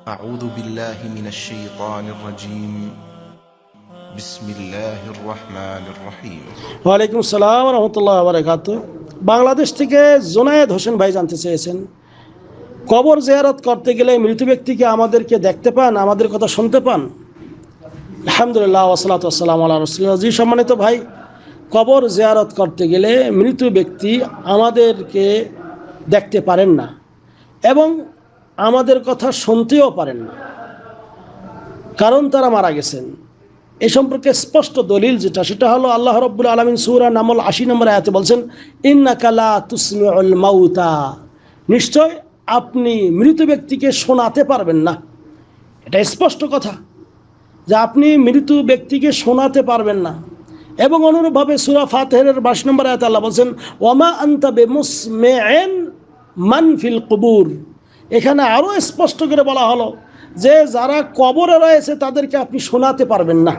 أعوذ بالله من الشيطان الرجيم بسم الله الرحمن الرحيم ওয়ালাইকুম আসসালাম রহমতুল্লাহ বারাকাতুহু। বাংলাদেশ থেকে জুনায়েদ হোসেন ভাই জানতে চেয়েছেন, কবর জিয়ারত করতে গেলে মৃত ব্যক্তিকে আমাদেরকে দেখতে পান, আমাদের কথা শুনতে পান? আলহামদুলিল্লাহ ওয়াসসালাতু ওয়াসসালামু আলা রাসূলিল্লাহ। জি সম্মানিত ভাই, কবর জিয়ারত করতে গেলে মৃত ব্যক্তি আমাদেরকে দেখতে পারেন না এবং আমাদের কথা শুনতেও পারেন না, কারণ তারা মারা গেছেন। এ সম্পর্কে স্পষ্ট দলিল যেটা, সেটা হলো আল্লাহ রাব্বুল আলামিন সূরা নামল ৮০ নম্বর আয়াতে বলছেন, ইন্নাকা লা তুসমিউল মাউতা, নিশ্চয় আপনি মৃত ব্যক্তিকে শোনাতে পারবেন না। এটা স্পষ্ট কথা যে আপনি মৃত ব্যক্তিকে শোনাতে পারবেন না। এবং অনুরূপভাবে সূরা ফাতিহার ২২ নম্বর আয়াতে আল্লাহ বলছেন, ওয়ামা আনতা বিমুসমিইন মান ফিল কুবুর। এখানে আরও স্পষ্ট করে বলা হলো যে যারা কবরে রয়েছে তাদেরকে আপনি শোনাতে পারবেন না।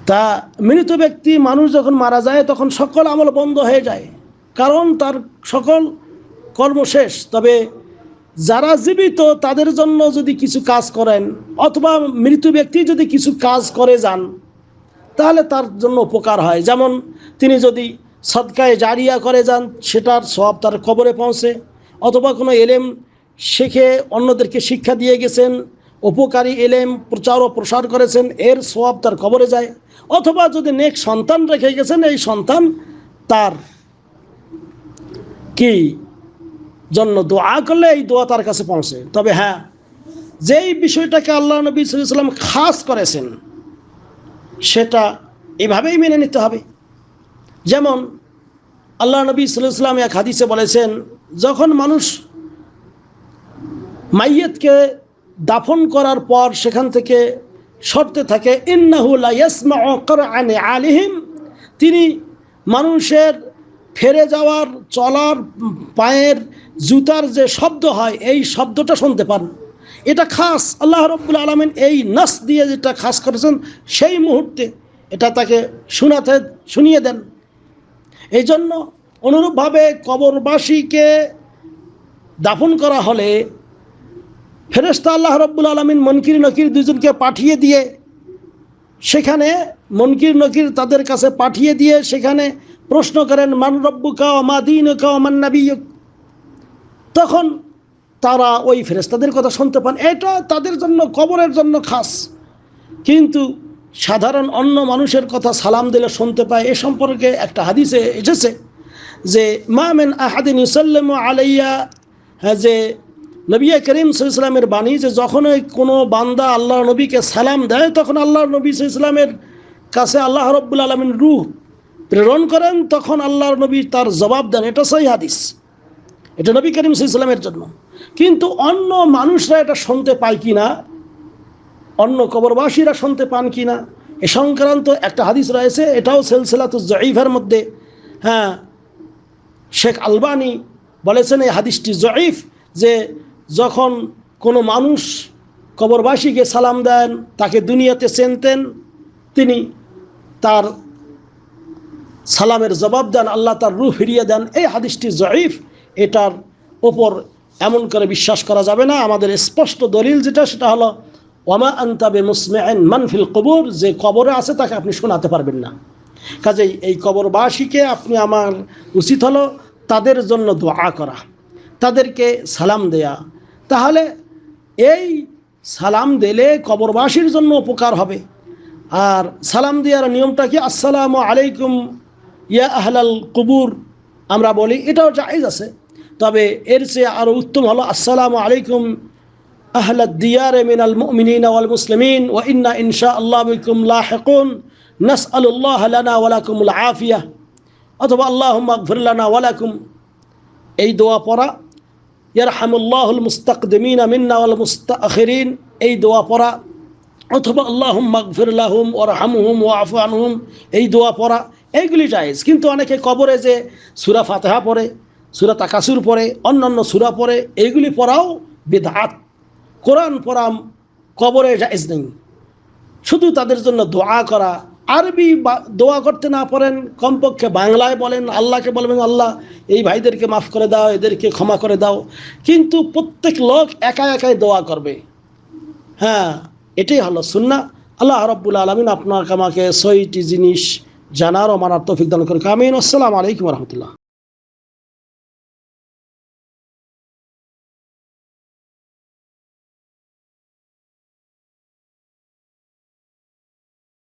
তা মৃত ব্যক্তি, মানুষ যখন মারা যায় তখন সকল আমল বন্ধ হয়ে যায়, কারণ তার সকল কর্ম শেষ। তবে যারা জীবিত তাদের জন্য যদি কিছু কাজ করেন, অথবা মৃত ব্যক্তি যদি কিছু কাজ করে যান, তাহলে তার জন্য উপকার হয়। যেমন তিনি যদি সদকায়ে জারিয়া করে যান, সেটার সওয়াব তার কবরে পৌঁছে, অথবা কোনো এলেম শিখে অন্যদেরকে শিক্ষা দিয়ে গেছেন, উপকারী এলেম প্রচার ও প্রসার করেছেন, এর সওয়াব তার কবরে যায়। অথবা যদি নেক সন্তান রেখে গেছেন, এই সন্তান তার কি জন্য দোয়া করলে এই দোয়া তার কাছে পৌঁছে। তবে হ্যাঁ, যেই বিষয়টাকে আল্লাহ নবী সাল্লাল্লাহু আলাইহি ওয়াসাল্লাম খাস করেছেন সেটা এভাবেই মেনে নিতে হবে। যেমন আল্লাহ নবী সাল্লাল্লাহু আলাইহি ওয়াসাল্লাম এক হাদিসে বলেছেন, যখন মানুষ মাইয়িতকে দাফন করার পর সেখান থেকে সরতে থাকে, ইন্নাহু লা ইয়াসমাউ কুরআন আলিহিম, তিনি মানুষের ফেরে যাওয়ার, চলার, পায়ের জুতার যে শব্দ হয় এই শব্দটা শুনতে পান। এটা খাস আল্লাহ রাব্বুল আলামিন এই নাস দিয়ে যেটা খাস করেছেন, সেই মুহূর্তে এটা তাকে শুনিয়ে দেন। এই জন্য অনুরূপভাবে কবরবাসীকে দাফন করা হলে ফেরেশতা আল্লাহ রাব্বুল আলামিন মুনকির নকির দুজনকে পাঠিয়ে দিয়ে সেখানে মুনকির নকির তাদের কাছে পাঠিয়ে দিয়ে সেখানে প্রশ্ন করেন, মান রব্বুকা ওয়া মা দীনুকা ওয়া মান নাবিয়্যুক। তখন তারা ওই ফেরেশতাদের কথা শুনতে পান। এটা তাদের জন্য, কবরের জন্য খাস। কিন্তু সাধারণ অন্য মানুষের কথা সালাম দিলে শুনতে পায়। এ সম্পর্কে একটা হাদিসে এসেছে যে মা মিন আহাদিন ইউসাল্লিমু আলাইয়া, যে নবী করিম সাল্লাল্লাহু আলাইহি ওয়াসাল্লামের বাণী, যে যখনই কোনো বান্দা আল্লাহর নবীকে সালাম দেয় তখন আল্লাহর নবী সাল্লাল্লাহু আলাইহি ওয়াসাল্লামের কাছে আল্লাহ রাব্বুল আলামিন রূহ প্রেরণ করেন, তখন আল্লাহর নবী তার জবাব দেন। এটা সহিহ হাদিস, এটা নবী করিম সাল্লাল্লাহু আলাইহি ওয়াসাল্লামের জন্য। কিন্তু অন্য মানুষরা এটা শুনতে পায় কি না, অন্য কবরবাসীরা শুনতে পান কি না, এ সংক্রান্ত একটা হাদিস রয়েছে। এটাও সিলসিলাতুজ জঈফের মধ্যে, হ্যাঁ, শেখ আলবানী বলেছেন এই হাদিসটি জঈফ, যে যখন কোনো মানুষ কবরবাসীকে সালাম দেন, তাকে দুনিয়াতে চিনতেন, তিনি তার সালামের জবাব দেন, আল্লাহ তার রূহ ফিরিয়ে দেন। এই হাদিসটি জঈফ, এটার ওপর এমন করে বিশ্বাস করা যাবে না। আমাদের স্পষ্ট দলিল যেটা, সেটা হলো ওয়ামা আনতা বিমুসমিইন মান ফিল কুবুর, যে কবরে আছে তাকে আপনি শোনাতে পারবেন না। কাজেই এই কবরবাসীকে আপনি, আমার উচিত হলো তাদের জন্য দোয়া করা, তাদেরকে সালাম দেয়া। তাহলে এই সালাম দিলে কবরবাসীর জন্য উপকার হবে। আর সালাম দেওয়ার নিয়মটা কি? আসসালামু আলাইকুম ইয়া আহলাল কুবুর আমরা বলি, এটাও জায়েজ আছে। তবে এর চেয়ে আরও উত্তম হলো আসসালামু আলাইকুম আহলাদ দিয়ারে মিনাল মুমিনিনা ওয়াল মুসলিমিন ওয়া ইন্না ইনশাআল্লাহ বিকুম লাহিকুন নাসআলুল্লাহ লানা ওয়া লাকুমুল আফিয়া, অথবা আল্লাহুম্মা আগফির লানা ওয়া লাকুম। এই দোয়া পড়া, ইয়ারহামুল্লাহুল মুস্তাকদিমিনা মিন্না ওয়াল মুস্তাখিরিন, এই দোয়া পড়া, অথবা আল্লাহুম্মা আগফির লাহুম ওয়ারহামহুম ওয়াফু আনহুম, এই দোয়া পড়া, এইগুলি জায়েজ। কিন্তু অনেকে কবরে যে সূরা ফাতিহা পড়ে, সূরা তাকাসুর পড়ে, অন্যান্য সূরা পড়ে, এইগুলি পড়াও বিদআত। কোরআন পড়া কবরে জায়েজ নেই। শুধু তাদের জন্য দোয়া করা, আরবি দোয়া করতে না পারেন, কমপক্ষে বাংলায় বলেন, আল্লাহকে বলবেন আল্লাহ এই ভাইদেরকে মাফ করে দাও, এদেরকে ক্ষমা করে দাও। কিন্তু প্রত্যেক লোক একা একাই দোয়া করবে, হ্যাঁ, এটাই হলো সুন্নাহ। আল্লাহ রাব্বুল আলামিন আপনাকে আমাকে 6টি জিনিস জানার ও মানার তৌফিক দান করুন। আমিন। আসসালামু আলাইকুম ওয়া রাহমাতুল্লাহ।